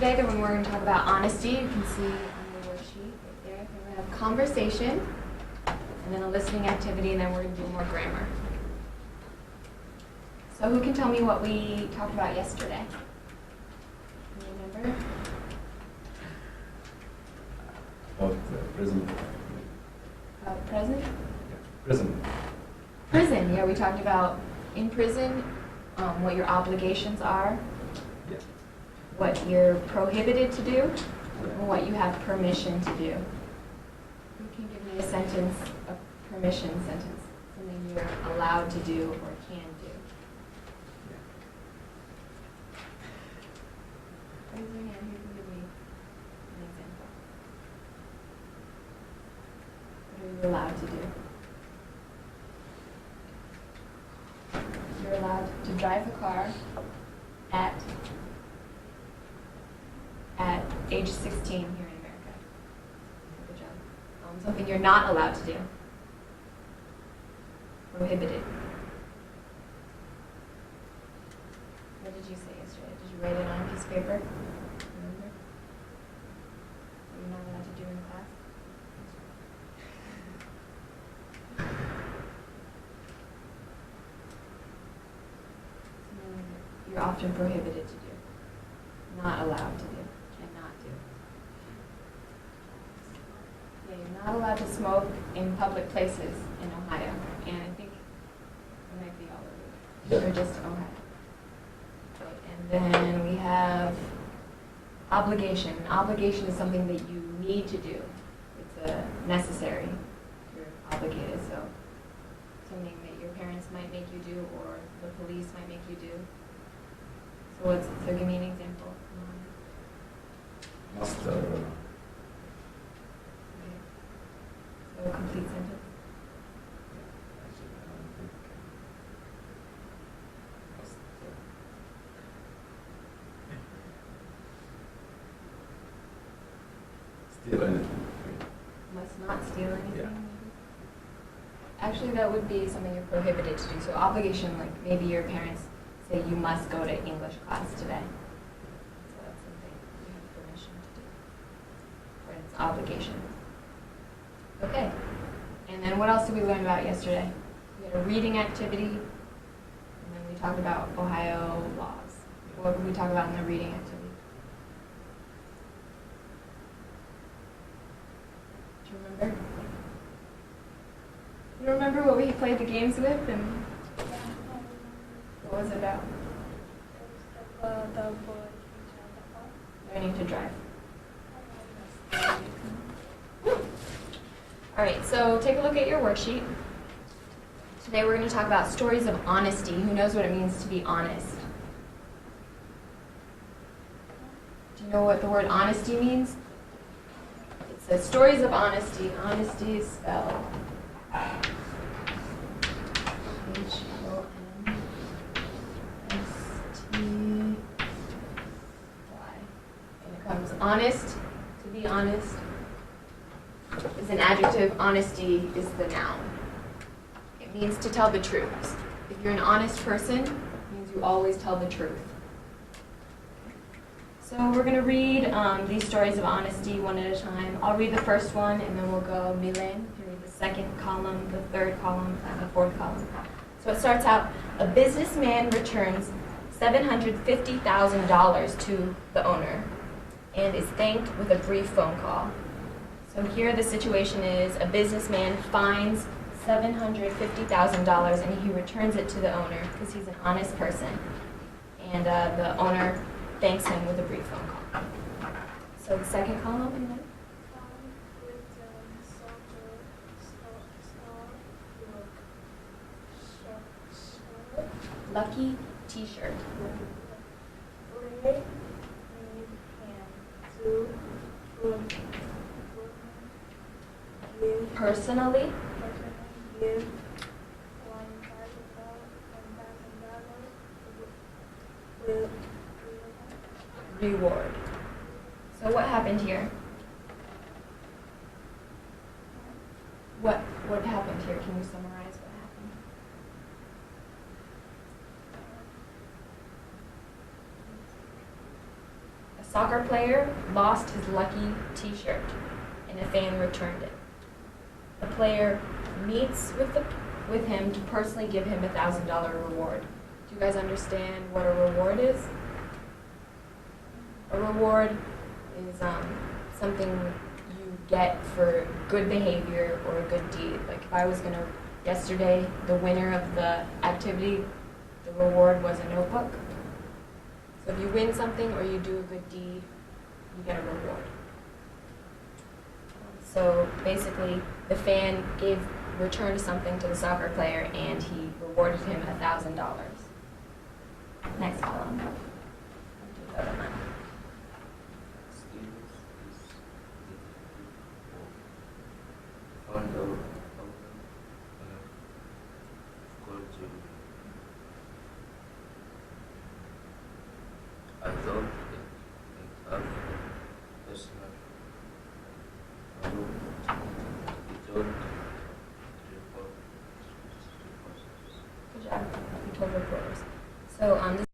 yesterday that when we're going to talk about honesty, you can see on the worksheet right there, we're going to have conversation, and then a listening activity, and then we're going to do more grammar. So who can tell me what we talked about yesterday? Can you remember? About prison. About present? Yeah. Prison. Prison, yeah, we talked about in prison, what your obligations are, Yeah. what you're prohibited to do, and what you have permission to do. You can give me a sentence, a permission sentence, something you're allowed to do or can do. Raise your hand, who can give me an example? What are you allowed to do? You're allowed to drive a car at age 16 here in America. Good job. Something you're not allowed to do. Prohibited. What did you say yesterday? Did you write it on a piece of paper? Remember? What you're not allowed to do in class? Something you're often prohibited to do. Not allowed to do. Cannot do. Yeah, you're not allowed to smoke in public places in Ohio. And I think it might be all over. Or just Ohio. And then we have obligation. An obligation is something that you need to do. It's necessary. You're obligated. So something that your parents might make you do or the police might make you do. So give me an example. Must. Okay. So a complete sentence. Steal anything. Must not steal anything. Yeah. Actually, that would be something you're prohibited to do. So obligation, like maybe your parents say you must go to English class today. So that's something you have permission to do. Or it's obligation. Okay. And then what else did we learn about yesterday? We had a reading activity, and then we talked about Ohio laws. What did we talk about in the reading activity? Do you remember? You remember what we played the games with and what was it about? Learning to drive. All right, so take a look at your worksheet. Today we're going to talk about stories of honesty. Who knows what it means to be honest? Do you know what the word honesty means? It says stories of honesty. Honesty is spelled H-O-N-S-T-Y. And it comes honest, to be honest, is an adjective. Honesty is the noun. It means to tell the truth. If you're an honest person, it means you always tell the truth. So we're going to read these stories of honesty one at a time. I'll read the first one, and then we'll go Milen. You read the second column, the third column, and the fourth column. So it starts out, a businessman returns $750,000 to the owner and is thanked with a brief phone call. So here the situation is, a businessman finds $750,000 and he returns it to the owner because he's an honest person. And the owner thanks him with a brief phone call. So the second column, and then? Lucky T-shirt. Personally? Reward. So what happened here? What happened here? Can you summarize what happened? A Soccer player lost his lucky T-shirt, and a fan returned it. The player meets with him to personally give him $1,000 reward. Do you guys understand what a reward is? A reward is something you get for good behavior or a good deed. Like if I was gonna, yesterday, the winner of the activity, the reward was a notebook. So if you win something or you do a good deed, you get a reward. So basically, the fan returned something to the soccer player and he rewarded him $1,000. Next column. Do the other one. Students is find out going to. I thought it have personal. Without report. Good job. You told reporters. So this